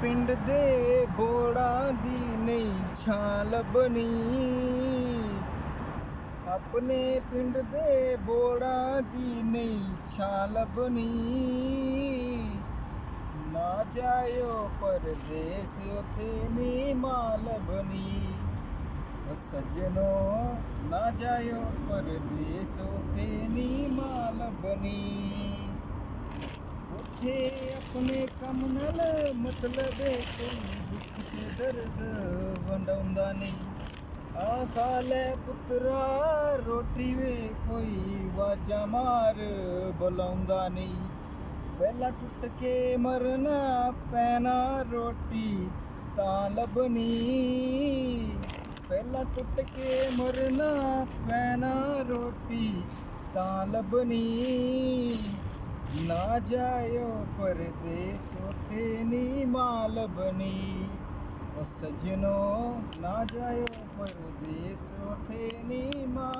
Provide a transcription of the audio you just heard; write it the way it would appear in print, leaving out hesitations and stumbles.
ਪਿੰਡ ਦੇ ਬੋੜਾਂ ਦੀ ਨਹੀਂ ਛਾਂ ਲੱਭਣੀ। ਆਪਣੇ ਪਿੰਡ ਦੇ ਬੋੜਾਂ ਦੀ ਨਹੀਂ ਛਾਂ ਲੱਭਣੀ। ਨਾ ਜਾਇਓ ਪਰਦੇਸ ਉੱਥੇ ਨੀ ਮਾਂ ਲੱਭਣੀ। ਓ ਸੱਜਣੋ ਨਾ ਜਾਇਓ ਪਰਦੇਸ ਉੱਥੇ ਨੀ ਮਾਂ ਲੱਭਣੀ। ਉੱਥੇ ਆਪਣੇ ਕੰਮ ਨਾਲ ਮਤਲਬ ਏ ਕੋਈ ਦੁੱਖ ਤੇ ਦਰਦ ਵੰਡਾਉਂਦਾ ਨਹੀਂ। ਆ ਖਾ ਲੈ ਪੁੱਤਰਾ ਰੋਟੀ ਵੇ ਕੋਈ ਵਾਜਾਂ ਮਾਰ ਬੁਲਾਉਂਦਾ ਨਹੀਂ। ਪਹਿਲਾਂ ਟੁੱਟ ਕੇ ਮਰਨਾ ਪੈਣਾ ਰੋਟੀ ਤਾਂ ਲੱਭਣੀ। ਪਹਿਲਾਂ ਟੁੱਟ ਕੇ ਮਰਨਾ ਪੈਣਾ ਰੋਟੀ ਤਾਂ ਲੱਭਣੀ। ਨਾ ਜਾਇਓ ਪਰਦੇਸ ਉੱਥੇ ਨੀ ਮਾਂ ਲੱਭਣੀ। ਓ ਸੱਜਣੋ ਨਾ ਜਾਇਓ ਪਰਦੇਸ ਉੱਥੇ ਨੀ ਮਾਂ